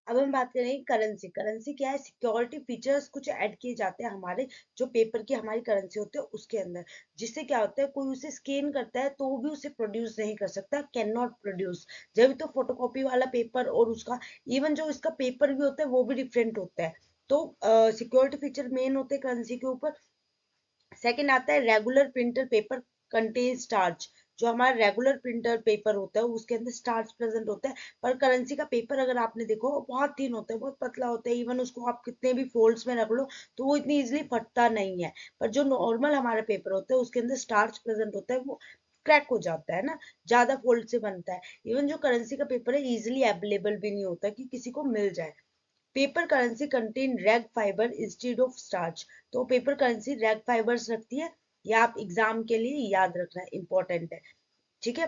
अब हम बात करेंगे करेंसी। करेंसी क्या है? सिक्योरिटी फीचर्स कुछ ऐड किए जाते हैं हमारे जो पेपर की हमारी करेंसी होती है उसके अंदर, जिससे क्या होता है कोई उसे स्कैन करता है तो वो भी उसे प्रोड्यूस नहीं कर सकता, कैन नॉट प्रोड्यूस। जब तो फोटोकॉपी वाला पेपर और उसका इवन जो इसका पेपर भी होता है वो भी डिफरेंट होता है। तो सिक्योरिटी फीचर मेन होते हैं करेंसी के ऊपर। सेकंड आता है regular printer paper contain starch. जो हमारा रेगुलर प्रिंटर पेपर होता है उसके अंदर स्टार्च प्रेजेंट होता है, पर करेंसी का पेपर अगर आपने देखो वो बहुत थिन होता है, बहुत पतला होता है, इवन उसको आप कितने भी फोल्ड्स में रख लो तो वो इतनी इजिली फटता नहीं है। पर जो नॉर्मल हमारा पेपर होता है उसके अंदर स्टार्च प्रेजेंट होता है, वो क्रैक हो जाता है ना, ज्यादा फोल्ड से बनता है। इवन जो करेंसी का पेपर है इजिली अवेलेबल भी नहीं होता कि किसी को मिल जाए। Paper currency contain rag fibre instead of starch. तो पेपर करेंसी रैग फाइबर्स रखती है। ये आप एग्जाम के लिए याद रखना, इंपॉर्टेंट है। ठीक है।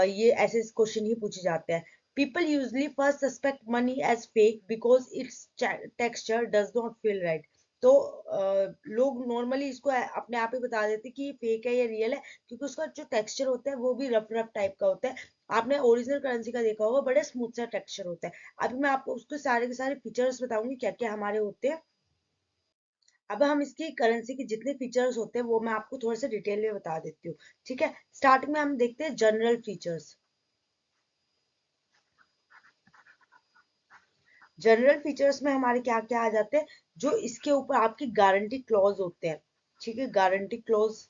ये ऐसे क्वेश्चन ही पूछे जाते हैं। People usually first suspect money as fake because its texture does not feel right. तो लोग नॉर्मली इसको अपने आप ही बता देते कि ये फेक है या रियल है, क्योंकि उसका जो टेक्सचर होता है वो भी रफ रफ टाइप का होता है। आपने ओरिजिनल करेंसी का देखा होगा, बड़े स्मूथ सा टेक्सचर होता है। अभी मैं आपको उसके सारे के सारे फीचर्स बताऊंगी क्या क्या हमारे होते हैं। अब हम इसकी करेंसी के जितने फीचर्स होते हैं वो मैं आपको थोड़ा सा डिटेल में बता देती हूँ। ठीक है। स्टार्टिंग में हम देखते हैं जनरल फीचर्स। जनरल फीचर्स में हमारे क्या क्या आ जाते हैं? जो इसके ऊपर आपकी गारंटी क्लॉज होते हैं। ठीक है, गारंटी क्लॉज,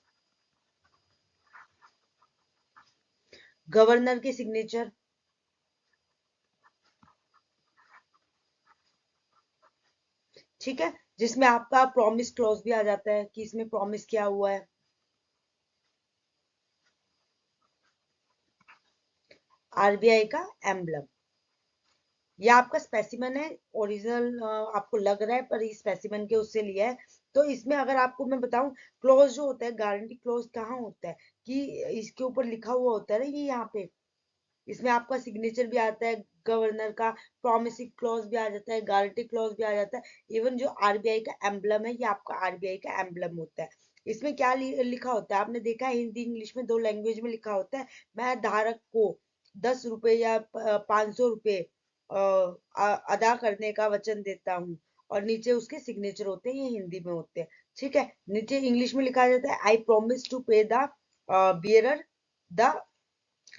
गवर्नर के सिग्नेचर। ठीक है, जिसमें आपका प्रॉमिस क्लॉज भी आ जाता है कि इसमें प्रॉमिस किया हुआ है। आरबीआई का एम्बलम। ये आपका स्पेसिमेन है, ओरिजिनल आपको लग रहा है पर ये स्पेसिमेन के उससे लिया है। तो इसमें अगर आपको मैं बताऊं, क्लोज जो होता है, गारंटी क्लोज कहाँ होता है कि इसके ऊपर लिखा हुआ होता है ना, ये यहाँ पे इसमें आपका सिग्नेचर भी आता है गवर्नर का, प्रॉमिसिंग क्लॉज भी आ जाता है, गारंटी क्लॉज भी आ जाता है। इवन जो आरबीआई का एम्बलम है ये आपका आरबीआई का एम्बलम होता है। इसमें क्या लिखा होता है आपने देखा है, हिंदी इंग्लिश में दो लैंग्वेज में लिखा होता है। मैं धारक को 10 रुपए या 500 रुपए अदा करने का वचन देता हूँ। और नीचे उसके सिग्नेचर होते हैं, ये हिंदी में होते हैं। ठीक है। नीचे इंग्लिश में लिखा जाता है आई प्रोमिस टू पे द बियरर द,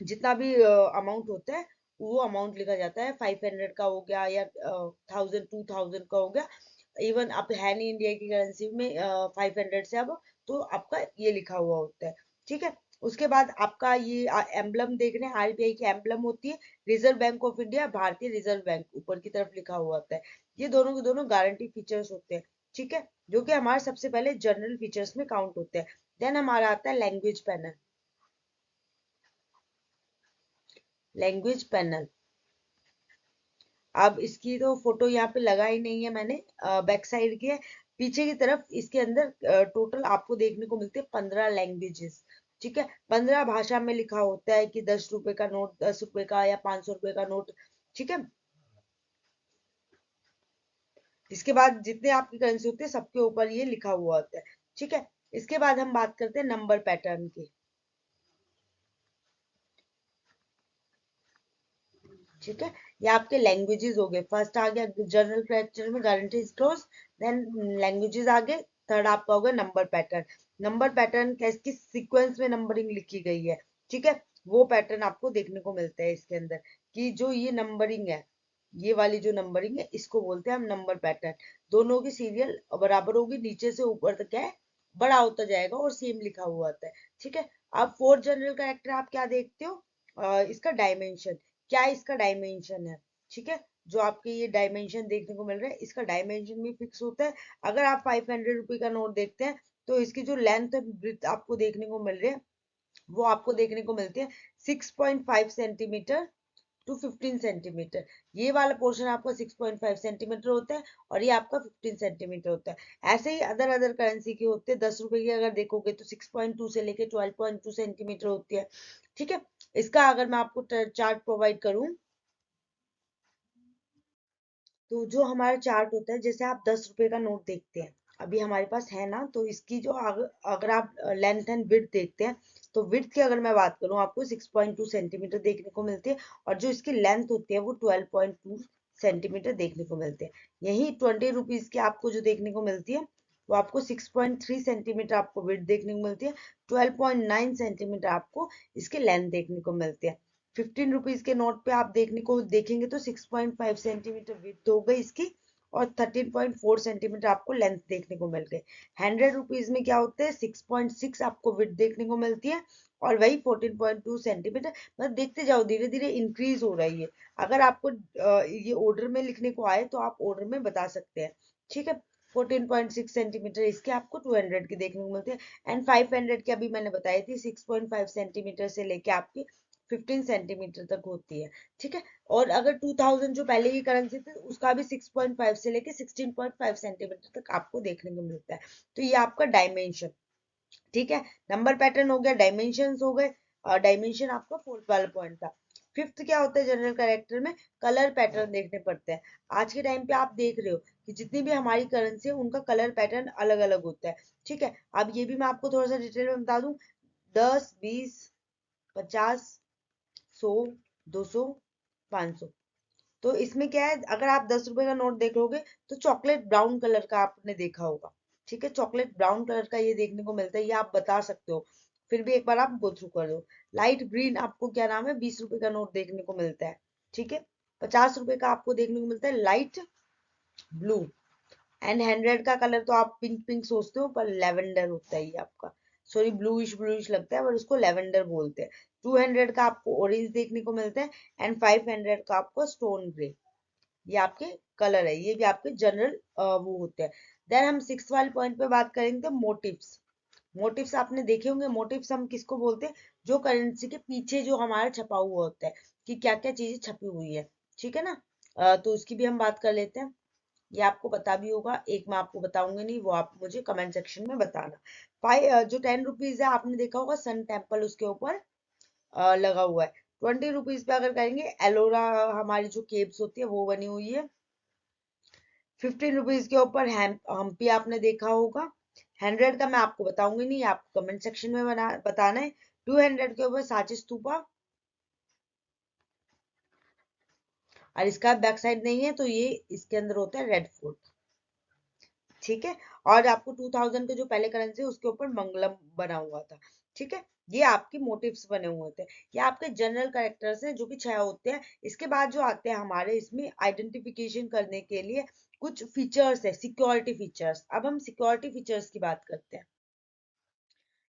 जितना भी अमाउंट होता है वो अमाउंट लिखा जाता है। 500 का हो गया या 1000 2000 का हो गया। इवन आप है नहीं इंडिया की करेंसी में 500 से अब, तो आपका ये लिखा हुआ होता है। ठीक है। उसके बाद आपका ये एम्बलम देख रहे हैं, आरबीआई की एम्बलम होती है। रिजर्व बैंक ऑफ इंडिया, भारतीय रिजर्व बैंक ऊपर की तरफ लिखा हुआ होता है। ये दोनों के दोनों गारंटी फीचर्स होते हैं। ठीक है, जो कि हमारे सबसे पहले जनरल फीचर्स में काउंट होते हैं। देन हमारा आता है लैंग्वेज पैनल। लैंग्वेज पैनल, अब इसकी तो फोटो यहाँ पे लगा ही नहीं है मैंने, बैक साइड की है। पीछे की तरफ इसके अंदर टोटल आपको देखने को मिलते हैं 15 लैंग्वेजेस। ठीक है, 15 भाषा में लिखा होता है कि 10 रुपए का नोट 10 रुपए का या 500 रुपए का नोट। ठीक है। इसके बाद जितने आपकी करेंसी होती है सबके ऊपर ये लिखा हुआ होता है। ठीक है। इसके बाद हम बात करते हैं नंबर पैटर्न की। ठीक है, ये आपके लैंग्वेजेस हो गए। फर्स्ट आ गया जनरल फीचर में गारंटी क्लोज, देन लैंग्वेजेस आ गए। थर्ड आपका होगा नंबर पैटर्न। नंबर पैटर्न किस सीक्वेंस में नंबरिंग लिखी गई है। ठीक है, वो पैटर्न आपको देखने को मिलता है इसके अंदर, कि जो ये नंबरिंग है, ये वाली जो नंबरिंग है इसको बोलते हैं हम नंबर पैटर्न। दोनों की सीरियल बराबर होगी, नीचे से ऊपर तक है बड़ा होता जाएगा और सेम लिखा हुआ आता है। ठीक है। अब फोर्थ जनरल कैरेक्टर आप क्या देखते हो? इसका डायमेंशन, क्या इसका डायमेंशन है। ठीक है, जो आपके ये डायमेंशन देखने को मिल रहा है इसका डायमेंशन भी फिक्स होता है। अगर आप 500 रुपए का नोट देखते हैं तो इसकी जो लेंथ और ब्रेड्थ आपको देखने को मिल रहे हैं वो आपको देखने को मिलती है 6.5 सेंटीमीटर टू 15 सेंटीमीटर। ये वाला पोर्शन आपका 6.5 सेंटीमीटर होता है और ये आपका 15 सेंटीमीटर होता है। ऐसे ही अदर अदर करेंसी के होते हैं। 10 रुपए की अगर देखोगे तो 6.2 से लेके 12.2 सेंटीमीटर होती है। ठीक है। इसका अगर मैं आपको चार्ट प्रोवाइड करूं, तो जो हमारा चार्ट होता है, जैसे आप 10 रुपए का नोट देखते हैं अभी हमारे पास है ना, तो इसकी जो अगर आप लेंथ एंड विड्थ देखते हैं, तो विड्थ की अगर मैं बात करूं आपको 6.2 सेंटीमीटर देखने को मिलती है। और जो इसकी लेंथ होती है वो 12.2 सेंटीमीटर देखने को मिलते हैं। यही 20 रुपीज की आपको जो देखने को मिलती है वो आपको 6.3 सेंटीमीटर आपको विड्थ देखने को मिलती है, 12.9 सेंटीमीटर आपको इसके लेंथ देखने को मिलती है। 15 रुपीज के नोट पे आप देखेंगे तो 6.5 सेंटीमीटर विड्थ हो गई इसकी, और 13.4 सेंटीमीटर आपको लेंथ देखने को मिल गई। 100 रुपीज में क्या होते हैं, 6.6 आपको विड्थ देखने को मिलती है, और वही 14.2 सेंटीमीटर। मतलब देखते जाओ, धीरे धीरे इंक्रीज हो रही है। अगर आपको ये ऑर्डर में लिखने को आए तो आप ऑर्डर में बता सकते हैं, ठीक है। 14.6 सेंटीमीटर इसके आपको 200 की देखने को मिलती है। एंड 500 की अभी मैंने बताई थी 6.5 सेंटीमीटर से लेके आपकी 15 सेंटीमीटर तक होती है, ठीक है। और अगर 2000 जो पहले की करेंसी थी उसका भी 6.5 से लेके 16.5 सेंटीमीटर तक आपको देखने को मिलता है। तो ये आपका डायमेंशन, ठीक है। नंबर पैटर्न हो गया, डायमेंशन हो गए, डायमेंशन आपका फोर्थ वाला पॉइंट था। फिफ्थ क्या होता है जनरल कैरेक्टर में, कलर पैटर्न देखने पड़ते हैं। आज के टाइम पे आप देख रहे हो कि जितनी भी हमारी करेंसी है उनका कलर पैटर्न अलग अलग होता है, ठीक है। अब ये भी मैं आपको थोड़ा सा डिटेल में बता दूं, 10, 20, 50, 100, 200, 500। तो इसमें क्या है, अगर आप 10 रुपए का नोट देखोगे तो चॉकलेट ब्राउन कलर का आपने देखा होगा, ठीक है। चॉकलेट ब्राउन कलर का ये देखने को मिलता है, ये आप बता सकते हो। फिर भी एक बार आप गो थ्रू कर दो। लाइट ग्रीन आपको क्या नाम है, 20 रुपए का नोट देखने को मिलता है, ठीक है। 50 रुपए का आपको देखने को मिलता है लाइट ब्लू। एंड 100 का कलर तो आप पिंक पिंक सोचते हो, पर लेवेंडर होता है ये आपका, सॉरी ब्लूइश ब्लूइश लगता है, पर उसको लेवेंडर बोलते हैं। 200 का आपको ऑरेंज देखने को मिलता है, एंड 500 का आपको स्टोन ग्रे। ये आपके कलर है, ये भी आपके जनरल वो होते हैं। देन हम सिक्स वाले पॉइंट पे बात करेंगे, मोटिव्स। मोटिव्स आपने देखे होंगे, मोटिव्स हम किसको बोलते हैं, जो करेंसी के पीछे जो हमारा छपा हुआ होता है कि क्या क्या चीजें छपी हुई है, ठीक है ना। तो उसकी भी हम बात कर लेते हैं। ये आपको पता भी होगा, एक मैं आपको बताऊंगी नहीं, वो आप मुझे कमेंट सेक्शन में बताना। जो 10 रुपीज है आपने देखा होगा सन टेम्पल उसके ऊपर लगा हुआ है। 20 रुपीज पे अगर करेंगे एलोरा, हमारी जो केप्स होती है वो बनी हुई है। 15 रुपीज के ऊपर हम्पी आपने देखा होगा। 100 का मैं आपको बताऊंगी नहीं, आपको कमेंट सेक्शन में बताना है। 200 के ऊपर सांची स्तूपा, और इसका बैक साइड नहीं है तो ये इसके अंदर होता है रेड फोर्ट, ठीक है। और आपको 2000 के जो पहले करेंसी है उसके ऊपर मंगलम बना हुआ था, ठीक है। ये आपके मोटिव्स बने हुए थे। ये आपके जनरल कैरेक्टर्स हैं जो कि 6 होते हैं। इसके बाद जो आते हैं हमारे इसमें आइडेंटिफिकेशन करने के लिए कुछ फीचर्स है, सिक्योरिटी फीचर्स। अब हम सिक्योरिटी फीचर्स की बात करते हैं।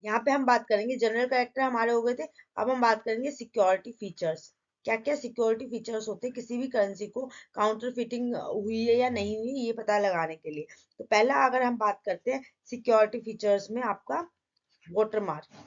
यहाँ पे हम बात करेंगे, जनरल कैरेक्टर हमारे हो गए थे, अब हम बात करेंगे सिक्योरिटी फीचर्स। क्या क्या सिक्योरिटी फीचर्स होते हैं किसी भी करेंसी को काउंटर फिटिंग हुई है या नहीं हुई ये पता लगाने के लिए। तो पहला अगर हम बात करते हैं सिक्योरिटी फीचर्स में, आपका वाटरमार्क।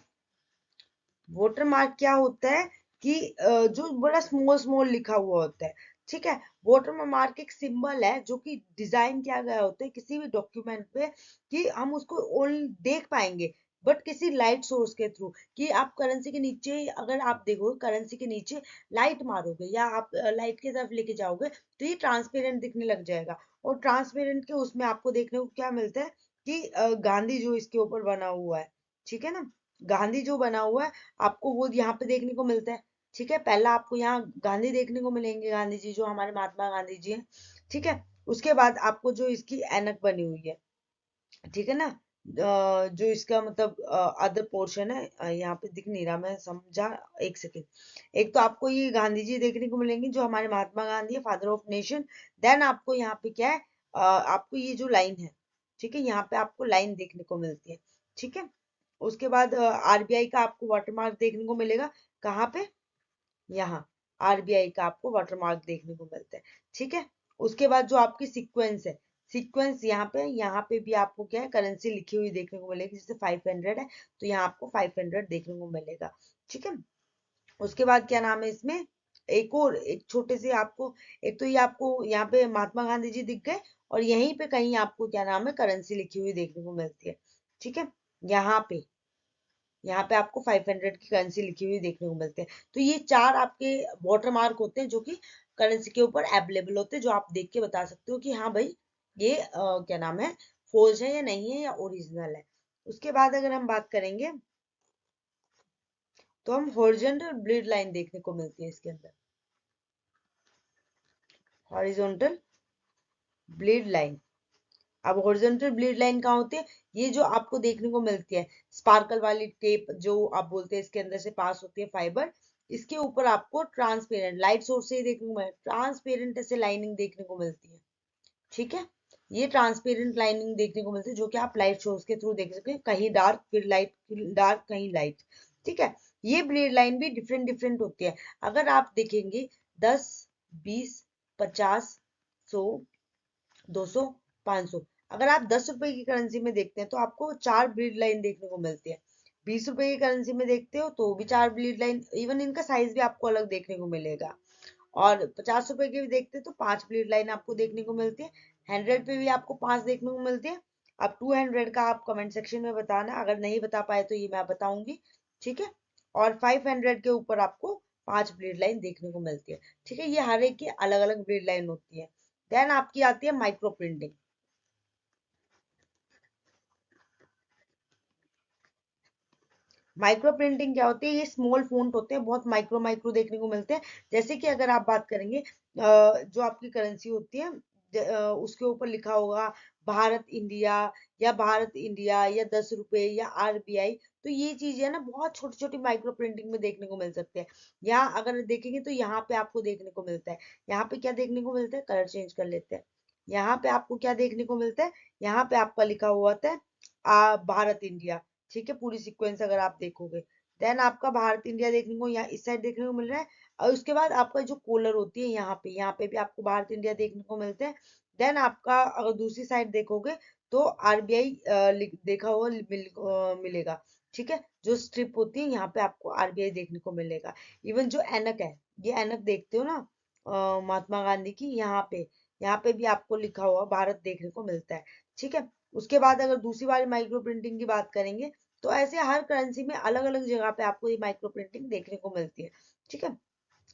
वाटरमार्क क्या होता है कि जो बड़ा स्मॉल स्मॉल लिखा हुआ होता है, ठीक है। वाटरमार्क एक सिंबल है जो कि डिजाइन किया गया होता है किसी भी डॉक्यूमेंट पे, कि हम उसको ओनली देख पाएंगे बट किसी लाइट सोर्स के थ्रू। कि आप करेंसी के नीचे, अगर आप देखो करेंसी के नीचे लाइट मारोगे या आप लाइट की तरफ लेके जाओगे तो ये ट्रांसपेरेंट दिखने लग जाएगा। और ट्रांसपेरेंट के उसमें आपको देखने को क्या मिलता है कि गांधी जो इसके ऊपर बना हुआ है, ठीक है ना। गांधी जो बना हुआ है आपको वो यहाँ पे देखने को मिलता है, ठीक है। पहला आपको यहाँ गांधी देखने को मिलेंगे, गांधी जी जो हमारे महात्मा गांधी जी हैं, ठीक है। उसके बाद आपको जो इसकी ऐनक बनी हुई है, ठीक है ना। जो इसका मतलब अदर पोर्शन है, यहाँ पे दिख नहीं रहा, मैं समझा, एक सेकेंड। एक तो आपको ये गांधी जी देखने को मिलेंगे जो हमारे महात्मा गांधी है, फादर ऑफ नेशन। देन आपको यहाँ पे क्या है, आपको ये जो लाइन है, ठीक है, यहाँ पे आपको लाइन देखने को मिलती है, ठीक है। उसके बाद आरबीआई का आपको वाटरमार्क देखने को मिलेगा, कहाँ पे, यहाँ आरबीआई का आपको वाटरमार्क देखने को मिलता है, ठीक है। उसके बाद जो आपकी सीक्वेंस है, सीक्वेंस यहाँ पे भी आपको क्या है करेंसी लिखी हुई देखने को मिलेगी, जैसे 500 है तो यहाँ आपको 500 देखने को मिलेगा, ठीक है। उसके बाद क्या नाम है इसमें, एक और एक छोटे से आपको, एक तो ये आपको यहाँ पे महात्मा गांधी जी दिख गए, और यहीं पे कहीं आपको क्या नाम है करेंसी लिखी हुई देखने को मिलती है, ठीक है। यहाँ पे यहाँ पे आपको 500 की करेंसी लिखी हुई देखने को मिलते हैं। तो ये चार आपके वाटर मार्क होते हैं जो कि करेंसी के ऊपर अवेलेबल होते हैं, जो आप देख के बता सकते हो कि हाँ भाई ये क्या नाम है, फोर्ज है या नहीं है या ओरिजिनल है। उसके बाद अगर हम बात करेंगे तो हम हॉरिजॉन्टल ब्लीड लाइन देखने को मिलती है इसके अंदर। Horizontal bleed line. अब हॉरिजॉन्टल ब्लीड लाइन कहाँ होती है? ये जो आपको देखने को मिलती है स्पार्कल वाली टेप जो आप बोलते हैं, इसके अंदर से पास होती है फाइबर, इसके ऊपर आपको ट्रांसपेरेंट लाइट सोर्स से देखने को मिले ट्रांसपेरेंट ऐसे लाइनिंग देखने को मिलती है। ठीक है, ये ट्रांसपेरेंट लाइनिंग देखने को मिलती है जो कि आप लाइट सोर्स के थ्रू देख सकते हैं, कहीं डार्क फिर लाइट, डार्क कहीं लाइट। ठीक है, ये ब्लीड लाइन भी डिफरेंट डिफरेंट होती है। अगर आप देखेंगे 10, 20, 50, 100, 200, 500, अगर आप 10 रुपए की करेंसी में देखते हैं तो आपको 4 ब्लीड लाइन देखने को मिलती है। 20 रुपए की करेंसी में देखते हो तो भी 4 ब्लीड लाइन, इवन इनका साइज भी आपको अलग देखने को मिलेगा। और 50 रुपए के भी देखते हैं तो 5 ब्लीड लाइन आपको देखने को मिलती है। 100 पे भी आपको 5 देखने को मिलती है। अब 200 का आप कमेंट सेक्शन में बताना, अगर नहीं बता पाए तो ये मैं बताऊंगी। ठीक है, और 500 के ऊपर आपको 5 ब्लीड लाइन देखने को मिलती है। ठीक है, ये हर एक की अलग अलग ब्लीड लाइन होती है। देन आपकी आती है माइक्रो प्रिंटिंग। माइक्रो प्रिंटिंग क्या होती है? ये स्मॉल फॉन्ट होते हैं, बहुत माइक्रो माइक्रो देखने को मिलते हैं। जैसे कि अगर आप बात करेंगे जो आपकी करेंसी होती है, उसके ऊपर लिखा होगा भारत इंडिया, या भारत इंडिया, या 10 रुपए, या आरबीआई, तो ये चीजें है ना बहुत छोटी छोटी माइक्रो प्रिंटिंग में देखने को मिल सकते हैं। यहाँ अगर देखेंगे तो यहाँ पे आपको देखने को मिलता है, यहाँ पे क्या देखने को मिलता है, कलर चेंज कर लेते हैं। यहाँ पे आपको क्या देखने को मिलता है, यहाँ पे आपका लिखा हुआ होता है भारत इंडिया। ठीक है, पूरी सीक्वेंस अगर आप देखोगे, देन आपका भारत इंडिया देखने को यहाँ इस साइड देखने को मिल रहा है। और उसके बाद आपका जो कॉलर होती है यहाँ पे भी आपको भारत इंडिया देखने को मिलते हैं। देन आपका अगर दूसरी साइड देखोगे तो आरबीआई देखा हुआ मिलेगा। ठीक है, जो स्ट्रिप होती है यहाँ पे आपको आरबीआई देखने को मिलेगा। इवन जो एनक है, ये एनक देखते हो ना महात्मा गांधी की, यहाँ पे भी आपको लिखा हुआ भारत देखने को मिलता है। ठीक है, उसके बाद अगर दूसरी वाली माइक्रो प्रिंटिंग की बात करेंगे तो ऐसे हर करेंसी में अलग अलग जगह पे आपको ये माइक्रो प्रिंटिंग देखने को मिलती है। ठीक है,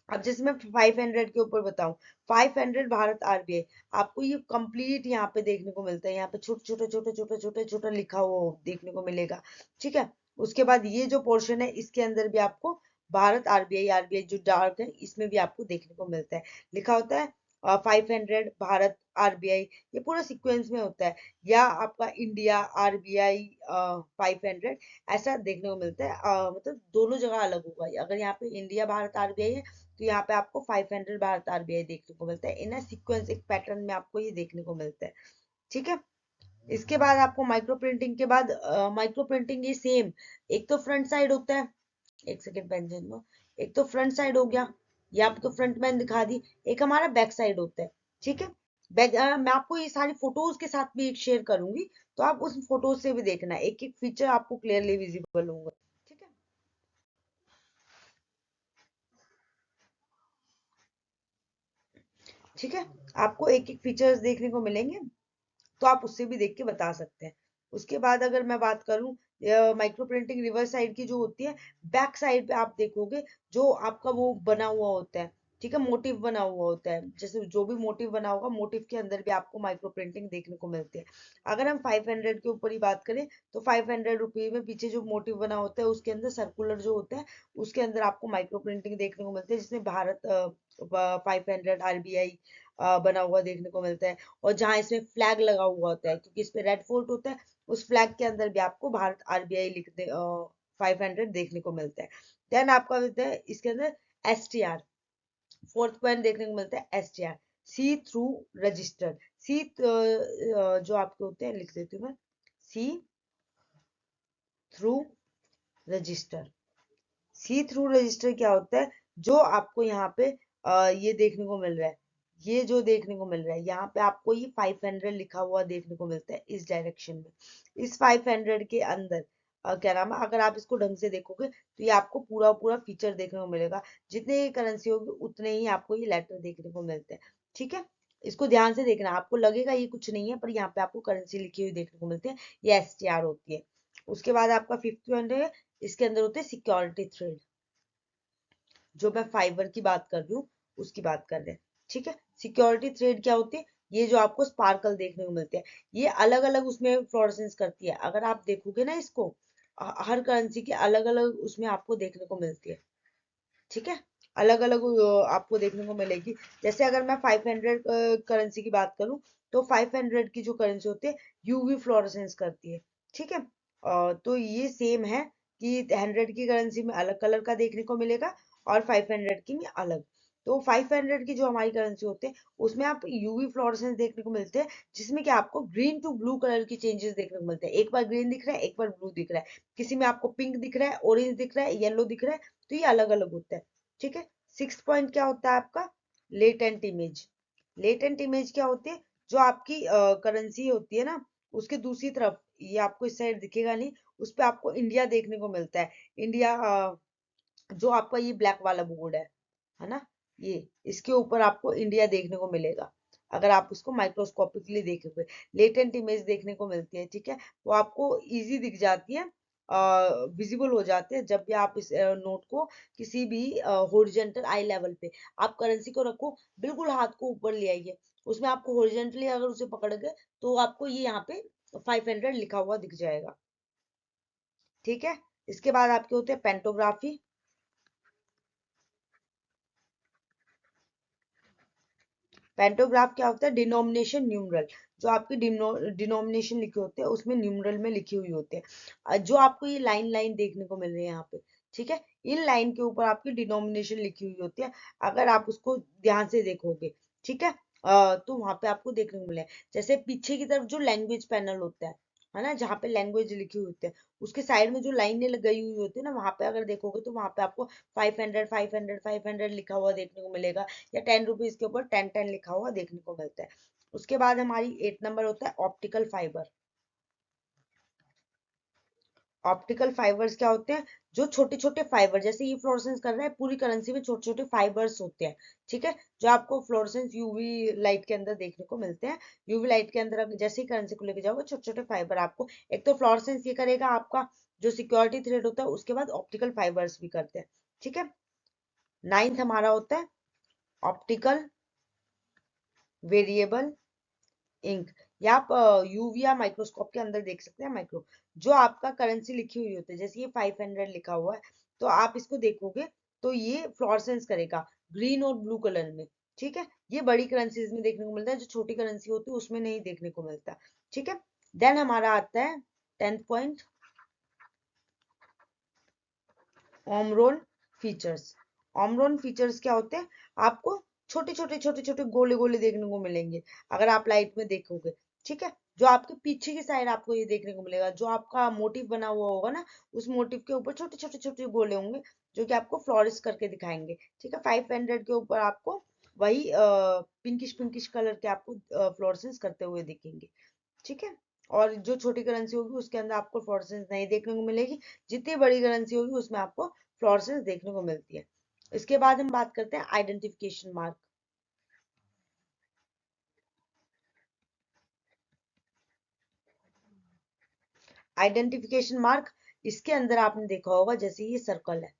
अब जैसे मैं 500 के ऊपर बताऊं, 500 भारत आरबीआई, आपको ये कंप्लीट यहाँ पे देखने को मिलता है। यहाँ पे छोटे छोटे छोटे छोटे छोटे छोटे लिखा हुआ देखने को मिलेगा। ठीक है, उसके बाद ये जो पोर्शन है इसके अंदर भी आपको भारत आरबीआई, आरबीआई जो डार्क है इसमें भी आपको देखने को मिलता है, लिखा होता है 500 भारत आरबीआई, ये पूरा सीक्वेंस में होता है। या आपका इंडिया आरबीआई 500, ऐसा देखने को मिलता है। मतलब दोनों जगह अलग होगा, अगर यहाँ पे इंडिया भारत आरबीआई है तो यहाँ पे आपको 500 भारत आरबीआई देखने को मिलता है। इन सीक्वेंस एक पैटर्न में आपको ये देखने को मिलता है। ठीक है, इसके बाद आपको माइक्रो प्रिंटिंग के बाद माइक्रो प्रिंटिंग ये सेम, एक तो फ्रंट साइड होता है, एक सेकेंड पेंशन लो, एक तो फ्रंट साइड हो गया, ये आपको फ्रंट मैन दिखा दी, एक हमारा बैक साइड होता है। ठीक है, मैं आपको ये सारी फोटोज के साथ भी एक शेयर करूंगी, तो आप उस फोटोज से भी देखना, एक एक फीचर आपको क्लियरली विजिबल होगा। ठीक है, ठीक है, आपको एक एक फीचर्स देखने को मिलेंगे, तो आप उससे भी देख के बता सकते हैं। उसके बाद अगर मैं बात करूं माइक्रो प्रिंटिंग रिवर्स साइड की जो होती है, बैक साइड पे आप देखोगे जो आपका वो बना हुआ होता है। ठीक है, मोटिव बना हुआ होता है, जैसे जो भी मोटिव बना होगा मोटिव के अंदर भी आपको माइक्रो प्रिंटिंग देखने को मिलती है। अगर हम 500 के ऊपर ही बात करें तो 500 रुपये में पीछे जो मोटिव बना होता है उसके अंदर सर्कुलर जो होता है उसके अंदर आपको माइक्रो प्रिंटिंग देखने को मिलती है, जिसमें भारत 500 आरबीआई बना हुआ देखने को मिलता है। और जहां इसमें फ्लैग लगा हुआ होता है, क्योंकि इस पे रेड फोर्ट होता है, उस फ्लैग के अंदर भी आपको भारत आरबीआई लिखते 500 देखने को मिलता है। देन आपका होता है इसके अंदर एसटीआर, फोर्थ पॉइंट देखने को मिलता है एसटीआर, सी थ्रू रजिस्टर। सी जो आपके होते हैं लिख देती हूँ मैं, सी थ्रू रजिस्टर। सी थ्रू रजिस्टर क्या होता है? जो आपको यहाँ पे ये देखने को मिल रहा है, ये जो देखने को मिल रहा है यहाँ पे आपको ये 500 लिखा हुआ देखने को मिलता है इस डायरेक्शन में। इस 500 के अंदर क्या नाम है, अगर आप इसको ढंग से देखोगे तो ये आपको पूरा पूरा फीचर देखने को मिलेगा। जितने ये करेंसी होगी उतने ही आपको ये लेटर देखने को मिलते हैं। ठीक है, इसको ध्यान से देखना, आपको लगेगा ये कुछ नहीं है पर यहाँ पे आपको करेंसी लिखी हुई देखने को मिलती है, ये एसटीआर होती है। उसके बाद आपका फिफ्थ पॉइंट है, इसके अंदर होते हैं सिक्योरिटी थ्रेड, जो मैं फाइबर की बात कर रही हूँ उसकी बात कर रहे हैं। ठीक है, सिक्योरिटी थ्रेड क्या होती है? ये जो आपको स्पार्कल देखने को मिलते हैं, ये अलग अलग उसमें फ्लोरेसेंस करती है। अगर आप देखोगे ना इसको, हर करेंसी के अलग अलग उसमें आपको देखने को मिलती है। ठीक है, अलग अलग आपको देखने को मिलेगी। जैसे अगर मैं 500 करेंसी की बात करूं, तो 500 की जो करेंसी होती है यूवी फ्लोरेसेंस करती है, ठीक है। तो ये सेम है कि 100 की करेंसी में अलग कलर का देखने को मिलेगा और 500 की में अलग। तो 500 की जो हमारी करेंसी होते हैं उसमें आप यूवी फ्लोरेसेंस देखने को मिलते हैं, जिसमें कि आपको ग्रीन टू ब्लू कलर की चेंजेस देखने को मिलते हैं। एक बार ग्रीन दिख रहा है, एक बार ब्लू दिख रहा है, किसी में आपको पिंक दिख रहा है, ऑरेंज दिख रहा है, येलो दिख रहा है। तो ये अलग अलग होता है, ठीक है। 6 पॉइंट क्या होता है आपका? Latent image. लेटेंट इमेज क्या होती है? जो आपकी करेंसी होती है ना, उसके दूसरी तरफ, ये आपको इस साइड दिखेगा नहीं, उस पे आपको इंडिया देखने को मिलता है। इंडिया जो आपका ये ब्लैक वाला बोर्ड है ना, ये इसके ऊपर आपको इंडिया देखने को मिलेगा। अगर आप उसको माइक्रोस्कोपिकली देखोगे, लेटेंट इमेज देखने को मिलती है, ठीक है। वो आपको इजी दिख जाती है, विजिबल हो जाते हैं जब भी आप इस नोट को किसी भी हॉरिजॉन्टल आई लेवल पे, आप करेंसी को रखो, बिल्कुल हाथ को ऊपर ले आइए, उसमें आपको हॉरिजॉन्टली अगर उसे पकड़ गए तो आपको ये यहाँ पे 500 लिखा हुआ दिख जाएगा, ठीक है। इसके बाद आपके होते हैं पेंटोग्राफी। पेंटोग्राफ क्या होता है? Denomination numeral. जो आपकी डिनोमिनेशन लिखे होते हैं उसमें न्यूमरल में लिखी हुई होते हैं। जो आपको ये लाइन लाइन देखने को मिल रही है यहाँ पे, ठीक है, इन लाइन के ऊपर आपकी डिनोमिनेशन लिखी हुई होती है। अगर आप उसको ध्यान से देखोगे, ठीक है, तो वहां पे आपको देखने को मिले, जैसे पीछे की तरफ जो लैंग्वेज पैनल होता है ना, जहाँ पे लैंग्वेज लिखी हुई होती है, उसके साइड में जो लाइनें लगाई हुई होती है ना, वहां पे अगर देखोगे तो वहां पे आपको 500 500 500 लिखा हुआ देखने को मिलेगा, या 10 रुपीज के ऊपर 10 10 लिखा हुआ देखने को मिलता है। उसके बाद हमारी 8 नंबर होता है ऑप्टिकल फाइबर। ऑप्टिकल फाइबर्स क्या होते हैं? जो छोटे छोटे फाइबर, जैसे ये फ्लोरेसेंस कर रहा है, पूरी करेंसी में छोटे छोटे फाइबर्स होते हैं, ठीक है, जो आपको फ्लोरेसेंस यूवी लाइट के अंदर देखने को मिलते हैं। यूवी लाइट के अंदर जैसे ही करेंसी को लेके जाओगे, छोटे छोटे फाइबर आपको, एक तो फ्लोरेसेंस ये करेगा आपका जो सिक्योरिटी थ्रेड होता है, उसके बाद ऑप्टिकल फाइबर्स भी करते हैं, ठीक है। 9th हमारा होता है ऑप्टिकल वेरिएबल इंक, या आप यूवी या माइक्रोस्कोप के अंदर देख सकते हैं। माइक्रो, जो आपका करेंसी लिखी हुई होती है, जैसे ये 500 लिखा हुआ है, तो आप इसको देखोगे तो ये फ्लोरेसेंस करेगा ग्रीन और ब्लू कलर में, ठीक है। ये बड़ी करेंसीज में देखने को मिलता है, जो छोटी करेंसी होती है उसमें नहीं देखने को मिलता, ठीक है। देन हमारा आता है 10th point, Omron features. Omron features क्या होते हैं? आपको छोटे छोटे गोले गोले देखने को मिलेंगे अगर आप लाइट में देखोगे, ठीक है। जो आपके पीछे की साइड आपको ये देखने को मिलेगा, जो आपका मोटिव बना हुआ होगा ना, उस मोटिव के ऊपर छोटे छोटे गोले होंगे, जो कि आपको फ्लोरिश करके दिखाएंगे, ठीक है। 500 के ऊपर आपको वही पिंकिश पिंकिश कलर के आपको फ्लोरेसेंस करते हुए दिखेंगे, ठीक है। और जो छोटी करेंसी होगी उसके अंदर आपको फ्लोरेसेंस नहीं देखने को मिलेगी, जितनी बड़ी करेंसी होगी उसमें आपको फ्लोरेसेंस देखने को मिलती है। इसके बाद हम बात करते हैं आइडेंटिफिकेशन मार्क। आइडेंटिफिकेशन मार्क, इसके अंदर आपने देखा होगा जैसे ये सर्कल है,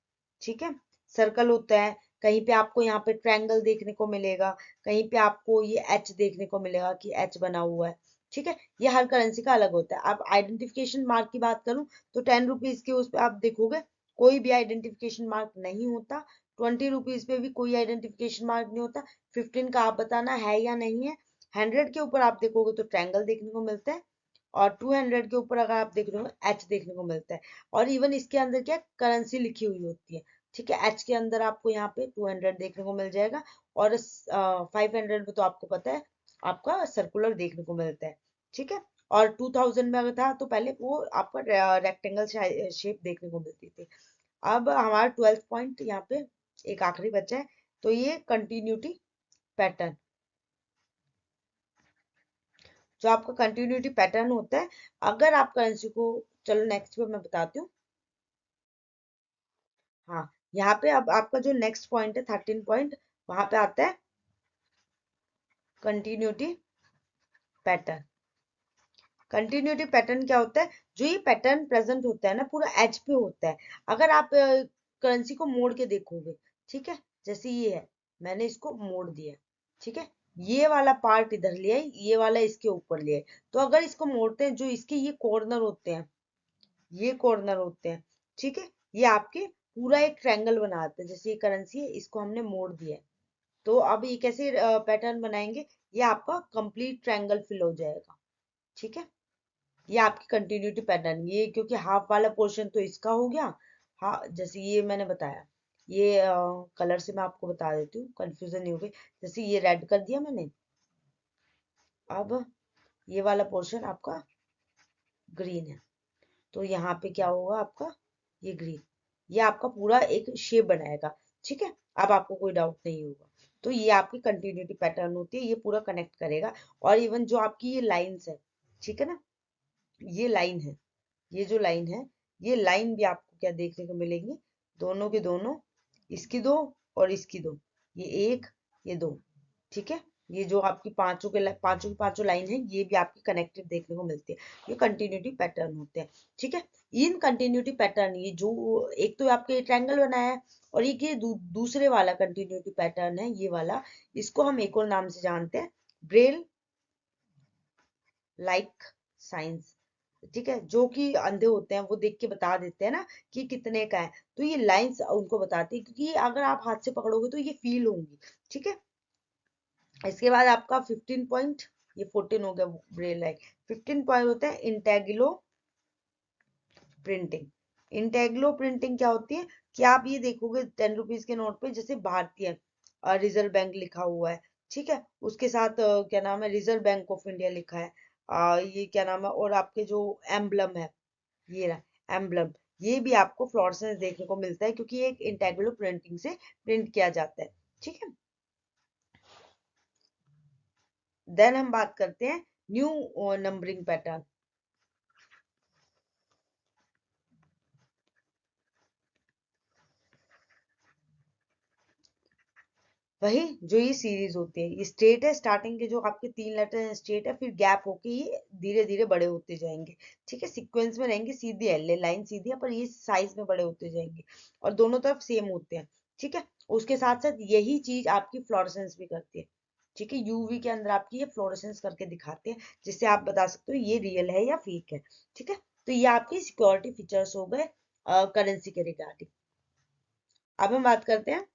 ठीक है, सर्कल होता है, कहीं पे आपको यहाँ पे ट्रायंगल देखने को मिलेगा, कहीं पे आपको ये एच देखने को मिलेगा कि एच बना हुआ है, ठीक है। ये हर करेंसी का अलग होता है। अब आइडेंटिफिकेशन मार्क की बात करूं तो 10 रुपीज के उस पर आप देखोगे कोई भी आइडेंटिफिकेशन मार्क नहीं होता। 20 रुपीज पे भी कोई आइडेंटिफिकेशन मार्क नहीं होता। 15 का आप बताना है या नहीं है। 100 के ऊपर आप देखोगे तो ट्रायंगल देखने को मिलता है, और 200 के ऊपर अगर आप देख रहे हो एच देखने को मिलता है। और इवन इसके अंदर क्या करेंसी लिखी हुई होती है, ठीक है। एच के अंदर आपको यहाँ पे 200 देखने को मिल जाएगा, और 500 में तो आपको पता है आपका सर्कुलर देखने को मिलता है, ठीक है। और 2000 में अगर था तो पहले वो आपका रेक्टेंगल शेप देखने को मिलती थी। अब हमारा 12th पॉइंट यहाँ पे एक आखिरी बचा है, तो ये कंटिन्यूटी पैटर्न। जो आपका कंटिन्यूटी पैटर्न होता है, अगर आप करेंसी को, चलो नेक्स्ट पे मैं बताती हूँ। हाँ, यहाँ पे अब आपका जो नेक्स्ट पॉइंट है 13 पॉइंट, वहां पे आता है कंटिन्यूटी पैटर्न। कंटिन्यूटी पैटर्न क्या होता है? जो ये पैटर्न प्रेजेंट होता है ना, पूरा एज पे होता है। अगर आप करेंसी को मोड़ के देखोगे, ठीक है, जैसे ये है, मैंने इसको मोड़ दिया, ठीक है, ये वाला पार्ट इधर लिया है, ये वाला इसके ऊपर लिया है। तो अगर इसको मोड़ते हैं, जो इसके ये कॉर्नर होते हैं, ये कॉर्नर होते हैं, ठीक है, ये आपके पूरा एक ट्रायंगल बनाते हैं। जैसे ये करेंसी है, इसको हमने मोड़ दिया है, तो अब ये कैसे पैटर्न बनाएंगे, ये आपका कंप्लीट ट्रायंगल फिल हो जाएगा। ठीक है, ये आपकी कंटिन्यूटी पैटर्न, ये क्योंकि हाफ वाला पोर्शन तो इसका हो गया। हाँ, जैसे ये मैंने बताया, ये कलर से मैं आपको बता देती हूँ, कंफ्यूजन नहीं होगी। जैसे ये रेड कर दिया मैंने, अब ये वाला पोर्शन आपका ग्रीन है, तो यहाँ पे क्या होगा आपका, ये ग्रीन, ये आपका पूरा एक शेप बनाएगा। ठीक है, अब आपको कोई डाउट नहीं होगा। तो ये आपकी कंटिन्यूटी पैटर्न होती है, ये पूरा कनेक्ट करेगा। और इवन जो आपकी ये लाइंस है, ठीक है ना, ये लाइन है, ये जो लाइन है, ये लाइन भी आपको क्या देखने को मिलेंगी, दोनों के दोनों, इसकी दो और इसकी दो, ये एक, ये दो। ठीक है, ये जो आपकी पांचों की पांचों लाइन है, ये भी आपकी कनेक्टेड देखने को मिलती है। ये कंटिन्यूटी पैटर्न होते हैं। ठीक है, इन कंटिन्यूटी पैटर्न, ये जो एक तो आपके ट्रायंगल बनाया है, और ये दूसरे वाला कंटिन्यूटी पैटर्न है, ये वाला, इसको हम एक और नाम से जानते हैं, ब्रेल लाइक साइंस। ठीक है, जो कि अंधे होते हैं वो देख के बता देते हैं ना कि कितने का है, तो ये लाइंस उनको बताती है, क्योंकि अगर आप हाथ से पकड़ोगे तो ये फील होंगी। ठीक है, इसके बाद आपका 15 पॉइंट, ये 14 हो गया ब्रेल लाइन। 15 पॉइंट होता है इंटेग्लो प्रिंटिंग। इंटेग्लो प्रिंटिंग क्या होती है, कि आप ये देखोगे 10 रुपीज के नोट पे जैसे भारतीय रिजर्व बैंक लिखा हुआ है। ठीक है, उसके साथ क्या नाम है, रिजर्व बैंक ऑफ इंडिया लिखा है, ये क्या नाम है, और आपके जो एम्बलम है, ये रहा एम्बलम, ये भी आपको फ्लोरेसेंस देखने को मिलता है, क्योंकि ये एक इंटेग्रो प्रिंटिंग से प्रिंट किया जाता है। ठीक है, देन हम बात करते हैं न्यू नंबरिंग पैटर्न। वही जो ये सीरीज होती है, ये स्ट्रेट है, स्टार्टिंग के जो आपके 3 लेटर हैं स्ट्रेट है, फिर गैप होके ये धीरे धीरे बड़े होते जाएंगे। ठीक है, सीक्वेंस में रहेंगे, सीधी है लाइन, सीधी है, पर ये साइज में बड़े होते जाएंगे, और दोनों तरफ सेम होते हैं। ठीक है, उसके साथ साथ यही चीज आपकी फ्लोरेसेंस भी करती है। ठीक है, यूवी के अंदर आपकी ये फ्लोरेसेंस करके दिखाते हैं, जिससे आप बता सकते हो ये रियल है या फेक है। ठीक है, तो ये आपकी सिक्योरिटी फीचर्स हो गए करेंसी के रिगार्डिंग। अब हम बात करते हैं